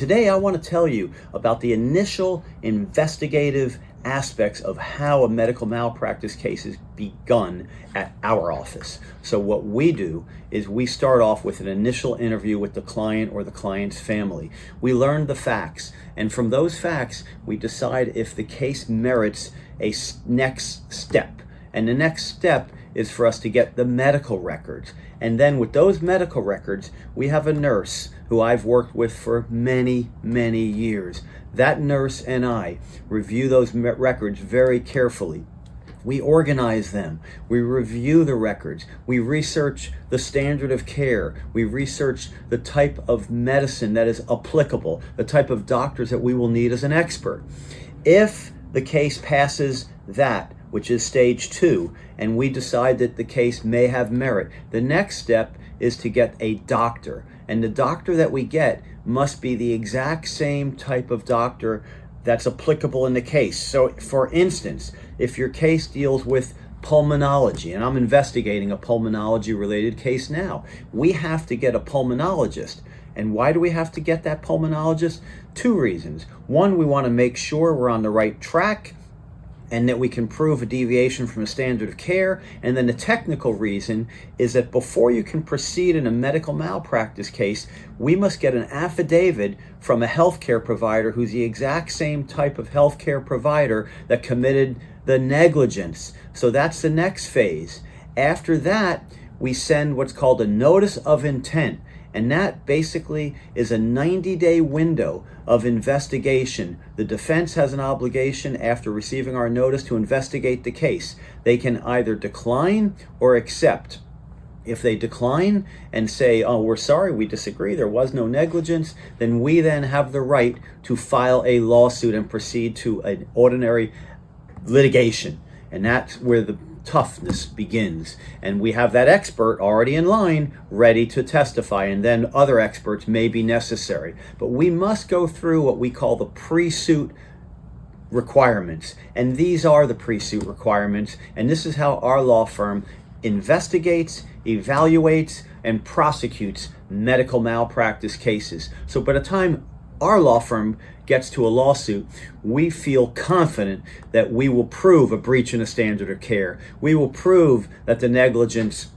Today, I want to tell you about the initial investigative aspects of how a medical malpractice case is begun at our office. So what we do is we start off with an initial interview with the client or the client's family. We learn the facts, and from those facts, we decide if the case merits a next step. And the next step is for us to get the medical records. And then with those medical records, we have a nurse who I've worked with for many, many years. That nurse and I review those records very carefully. We organize them. We review the records. We research the standard of care. We research the type of medicine that is applicable, the type of doctors that we will need as an expert. If the case passes that, which is stage 2, and we decide that the case may have merit, the next step is to get a doctor. And the doctor that we get must be the exact same type of doctor that's applicable in the case. So for instance, if your case deals with pulmonology, and I'm investigating a pulmonology related case now, we have to get a pulmonologist. And why do we have to get that pulmonologist? 2 reasons. One, we want to make sure we're on the right track and that we can prove a deviation from a standard of care. And then the technical reason is that before you can proceed in a medical malpractice case, we must get an affidavit from a healthcare provider who's the exact same type of healthcare provider that committed the negligence. So that's the next phase. After that, we send what's called a notice of intent. And that basically is a 90-day window of investigation. The defense has an obligation after receiving our notice to investigate the case. They can either decline or accept. If they decline and say, oh, we're sorry, we disagree, there was no negligence, then we then have the right to file a lawsuit and proceed to an ordinary litigation. And that's where the toughness begins, and we have that expert already in line ready to testify, and then other experts may be necessary. But we must go through what we call the pre-suit requirements, and these are the pre-suit requirements, and this is how our law firm investigates, evaluates, and prosecutes medical malpractice cases. So by the time our law firm gets to a lawsuit, we feel confident that we will prove a breach in a standard of care. We will prove that the negligence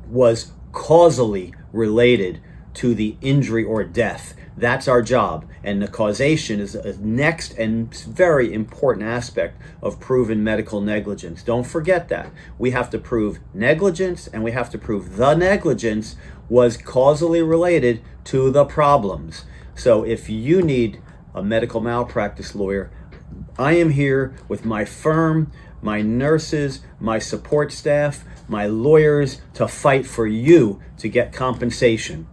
was causally related to the injury or death. That's our job. And the causation is a next and very important aspect of proven medical negligence. Don't forget that. We have to prove negligence, and we have to prove the negligence was causally related to the problems. So if you need a medical malpractice lawyer, I am here with my firm, my nurses, my support staff, my lawyers to fight for you to get compensation.